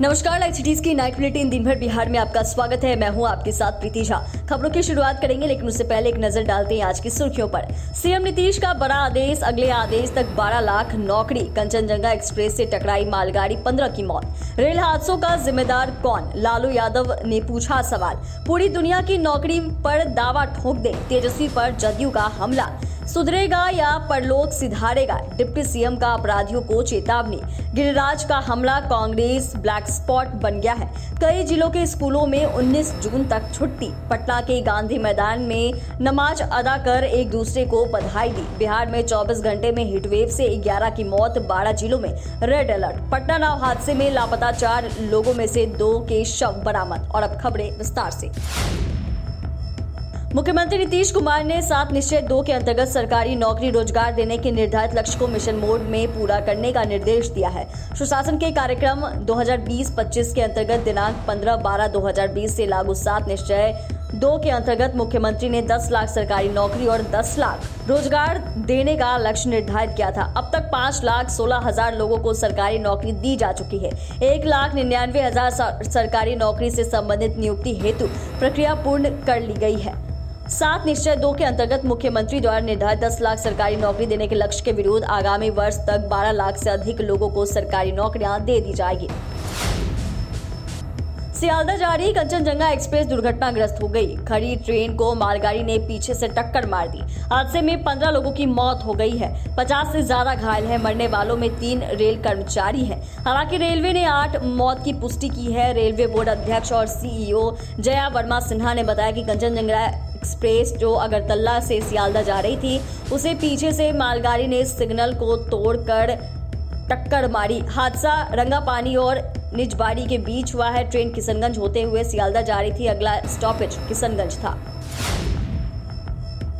नमस्कार, live cities की night bulletin दिन भर बिहार में आपका स्वागत है। मैं हूं आपके साथ प्रीति झा। खबरों की शुरुआत करेंगे, लेकिन उससे पहले एक नजर डालते हैं आज की सुर्खियों पर। सीएम नीतीश का बड़ा आदेश, अगले आदेश तक 12 लाख नौकरी। कंचनजंगा एक्सप्रेस से टकराई मालगाड़ी, 15 की मौत। रेल हादसों का जिम्मेदार कौन? लालू यादव ने पूछा सवाल। पूरी दुनिया की नौकरी पर दावा ठोक दे, तेजस्वी पर जदयू का हमला। सुधरेगा या परलोक सिधारेगा? डिप्टी सीएम का अपराधियों को चेतावनी। गिरिराज का हमला कांग्रेस ब्लैक स्पॉट बन गया है। कई जिलों के स्कूलों में 19 जून तक छुट्टी। पटना के गांधी मैदान में नमाज अदा कर एक दूसरे को बधाई दी। बिहार में 24 घंटे में हीटवेव से 11 की मौत, 12 जिलों में रेड अलर्ट। पटना नाव हादसे में लापता 4 लोगों में से 2 के शव बरामद। और अब खबरें विस्तार से। मुख्यमंत्री नीतीश कुमार ने 7 निश्चय 2 के अंतर्गत सरकारी नौकरी रोजगार देने के निर्धारित लक्ष्य को मिशन मोड में पूरा करने का निर्देश दिया है। सुशासन के कार्यक्रम 2020-25 के अंतर्गत दिनांक 15/12/2020 से लागू 7 निश्चय 2 के अंतर्गत मुख्यमंत्री ने 10 लाख सरकारी नौकरी और 10 लाख रोजगार देने का लक्ष्य निर्धारित किया था। अब तक 5,16,000 लोगों को सरकारी नौकरी दी जा चुकी है। 1,99,000 सरकारी नौकरी से संबंधित नियुक्ति हेतु प्रक्रिया पूर्ण कर ली गई है। 7 निश्चय 2 के अंतर्गत मुख्यमंत्री द्वारा निर्धारित 10 लाख सरकारी नौकरी देने के लक्ष्य के विरुद्ध आगामी वर्ष तक 12 लाख से अधिक लोगों को सरकारी नौकरियां दे दी जाएगी। सियालदह जा रही कंचनजंगा एक्सप्रेस दुर्घटनाग्रस्त हो गई। खड़ी ट्रेन को मालगाड़ी ने पीछे से टक्कर मार दी। हादसे में 15 लोगों की मौत हो गई है। 50 से ज्यादा घायल हैं। मरने वालों में 3 रेल कर्मचारी हैं। हालांकि रेलवे ने 8 मौत की पुष्टि की है। रेलवे बोर्ड अध्यक्ष और सीईओ जया वर्मा सिन्हा ने बताया कि कंचनजंगा एक्सप्रेस जो अगरतला से सियालदह जा रही थी, उसे पीछे से मालगाड़ी ने सिग्नल को तोड़कर टक्कर मारी। हादसा रंगापानी और निजबाड़ी के बीच हुआ है। ट्रेन किशनगंज होते हुए सियालदह जा रही थी। अगला स्टॉपेज किशनगंज था।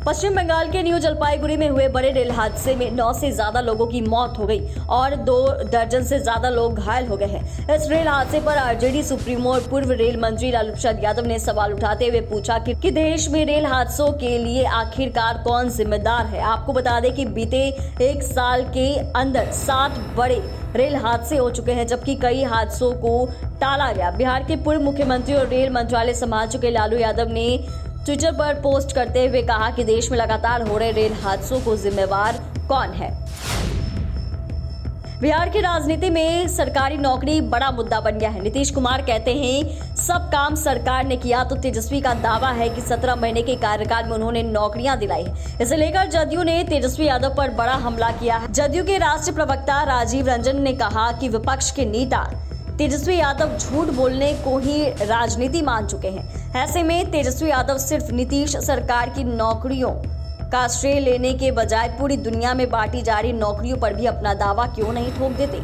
पश्चिम बंगाल के न्यू जलपाईगुड़ी में हुए बड़े रेल हादसे में 9 से ज्यादा लोगों की मौत हो गई और 2 दर्जन से ज्यादा लोग घायल हो गए हैं। इस रेल हादसे पर आरजेडी सुप्रीमो और पूर्व रेल मंत्री लालू प्रसाद यादव ने सवाल उठाते हुए पूछा कि देश में रेल हादसों के लिए आखिरकार कौन जिम्मेदार है। आपको बता दें कि बीते 1 साल के अंदर 7 बड़े रेल हादसे हो चुके हैं, जबकि कई हादसों को टाला गया। बिहार के पूर्व मुख्यमंत्री और रेल मंत्रालय संभाल चुके लालू यादव ने ट्विटर पर पोस्ट करते हुए कहा कि देश में लगातार हो रहे रेल हादसों को जिम्मेवार कौन है। बिहार की राजनीति में सरकारी नौकरी बड़ा मुद्दा बन गया है। नीतीश कुमार कहते हैं सब काम सरकार ने किया, तो तेजस्वी का दावा है कि 17 महीने के कार्यकाल में उन्होंने नौकरियां दिलाई है। इसे लेकर जदयू ने तेजस्वी यादव पर बड़ा हमला किया है। जदयू के राष्ट्रीय प्रवक्ता राजीव रंजन ने कहा कि विपक्ष के नेता तेजस्वी यादव झूठ बोलने को ही राजनीति मान चुके हैं। ऐसे में तेजस्वी यादव सिर्फ नीतीश सरकार की नौकरियों का श्रेय लेने के बजाय पूरी दुनिया में बांटी जा रही नौकरियों पर भी अपना दावा क्यों नहीं ठोक देते।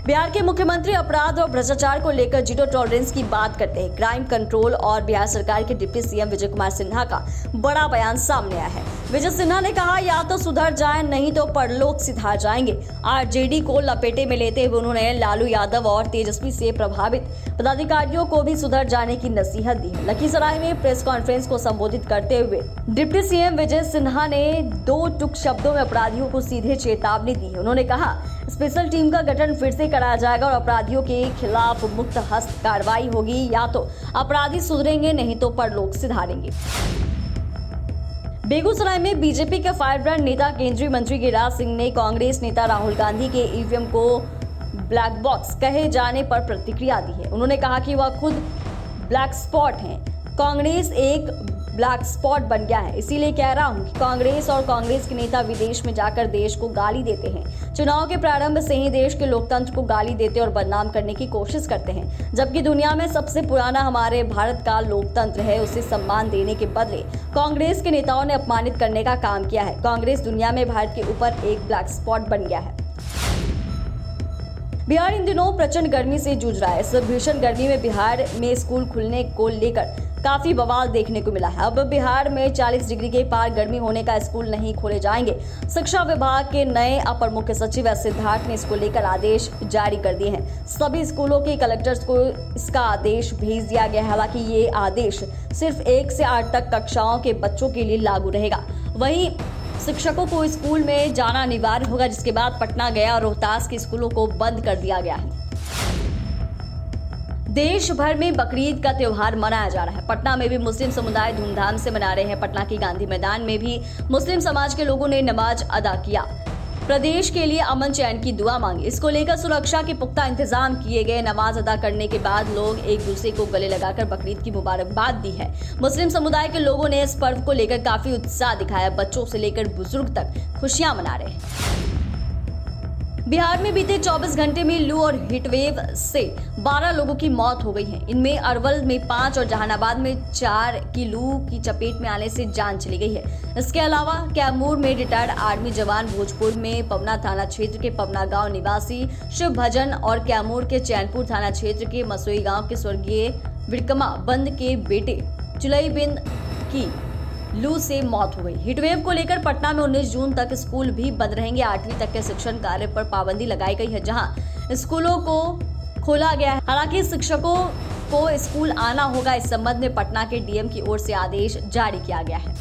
बिहार के मुख्यमंत्री अपराध और भ्रष्टाचार को लेकर जीरो टॉलरेंस की बात करते हैं। क्राइम कंट्रोल और बिहार सरकार के डिप्टी सीएम विजय कुमार सिन्हा का बड़ा बयान सामने आया है। विजय सिन्हा ने कहा, या तो सुधर जाएं, नहीं तो परलोक सिधार जाएंगे। आरजेडी को लपेटे में लेते हुए उन्होंने लालू यादव और तेजस्वी से प्रभावित पदाधिकारियों को भी सुधर जाने की नसीहत दी है। लखीसराय में प्रेस कॉन्फ्रेंस को संबोधित करते हुए डिप्टी सीएम विजय सिन्हा ने 2 टूक शब्दों में अपराधियों को सीधे चेतावनी दी है। उन्होंने कहा, स्पेशल टीम का गठन फिर से कराया जाएगा और अपराधियों के खिलाफ मुक्त हस्त कार्रवाई होगी। या तो अपराधी सुधरेंगे, नहीं तो परलोक सिधारेंगे। बेगूसराय में बीजेपी के फायरब्रांड नेता केंद्रीय मंत्री गिरिराज सिंह ने कांग्रेस नेता राहुल गांधी के ईवीएम को ब्लैक बॉक्स कहे जाने पर प्रतिक्रिया दी है। उन्होंने कहा कि वह खुद ब्लैक स्पॉट हैं। कांग्रेस एक ब्लैक स्पॉट बन गया है, इसीलिए कह रहा हूं कि कांग्रेस और कांग्रेस के नेता विदेश में जाकर देश को गाली देते हैं। चुनाव के प्रारंभ से ही देश के लोकतंत्र को गाली देते और बदनाम करने की कोशिश करते हैं, जबकि दुनिया में सबसे पुराना हमारे भारत का लोकतंत्र है। उसे सम्मान देने के बदले कांग्रेस के नेताओं ने अपमानित करने का काम किया है। कांग्रेस दुनिया में भारत के ऊपर एक ब्लैक स्पॉट बन गया है। बिहार इन दिनों प्रचंड गर्मी से जूझ रहा है। इस भीषण गर्मी में बिहार में स्कूल खुलने को लेकर काफी बवाल देखने को मिला है। अब बिहार में 40 डिग्री के पार गर्मी होने का स्कूल नहीं खोले जाएंगे। शिक्षा विभाग के नए अपर मुख्य सचिव एस सिद्धार्थ ने इसको लेकर आदेश जारी कर दिए हैं। सभी स्कूलों के कलेक्टर्स को इसका आदेश भेज दिया गया है। हालांकि ये आदेश सिर्फ 1 से 8 तक कक्षाओं के बच्चों के लिए लागू रहेगा। वहीं शिक्षकों को स्कूल में जाना अनिवार्य होगा, जिसके बाद पटना, गया और रोहतास के स्कूलों को बंद कर दिया गया है। देश भर में बकरीद का त्योहार मनाया जा रहा है। पटना में भी मुस्लिम समुदाय धूमधाम से मना रहे हैं। पटना के गांधी मैदान में भी मुस्लिम समाज के लोगों ने नमाज अदा किया, प्रदेश के लिए अमन चैन की दुआ मांगी। इसको लेकर सुरक्षा के पुख्ता इंतजाम किए गए। नमाज अदा करने के बाद लोग एक दूसरे को गले लगाकर बकरीद की मुबारकबाद दी है। मुस्लिम समुदाय के लोगों ने इस पर्व को लेकर काफी उत्साह दिखाया। बच्चों से लेकर बुजुर्ग तक खुशियां मना रहे हैं। बिहार में बीते 24 घंटे में लू और हीटवेव से 12 लोगों की मौत हो गई है। इनमें अरवल में 5 और जहानाबाद में 4 की लू की चपेट में आने से जान चली गई है। इसके अलावा कैमूर में रिटायर्ड आर्मी जवान, भोजपुर में पवना थाना क्षेत्र के पवना गांव निवासी शिव भजन और कैमूर के चैनपुर थाना क्षेत्र के मसोई गांव के स्वर्गीय विक्रमा बंद के बेटे चुलई बिंद की लू से मौत हो गई। हीटवेव को लेकर पटना में 19 जून तक स्कूल भी बंद रहेंगे। 8वीं तक के शिक्षण कार्य पर पाबंदी लगाई गई है, जहां स्कूलों को खोला गया है। हालांकि शिक्षकों को स्कूल आना होगा। इस संबंध में पटना के डीएम की ओर से आदेश जारी किया गया है।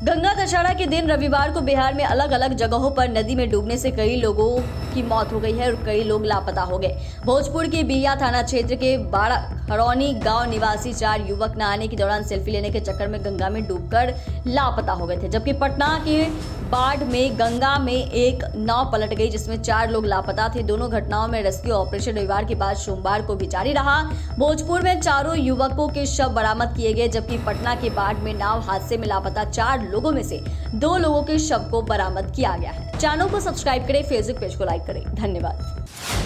गंगा दशहरा के दिन रविवार को बिहार में अलग अलग जगहों पर नदी में डूबने से कई लोगों की मौत हो गई है और कई लोग लापता हो गए। भोजपुर के बिहिया थाना क्षेत्र के बाड़ा हरौनी गांव निवासी 4 युवक नहाने के दौरान सेल्फी लेने के चक्कर में गंगा में डूबकर लापता हो गए थे, जबकि पटना के बाढ़ में गंगा में एक नाव पलट गई जिसमें 4 लोग लापता थे। दोनों घटनाओं में रेस्क्यू ऑपरेशन रविवार के बाद सोमवार को भी जारी रहा। भोजपुर में 4 युवकों के शव बरामद किए गए, जबकि पटना के बाढ़ में नाव हादसे में लापता 4 लोगों में से 2 लोगों के शव को बरामद किया गया है। चैनल को सब्सक्राइब करें, फेसबुक पेज को लाइक करें। धन्यवाद।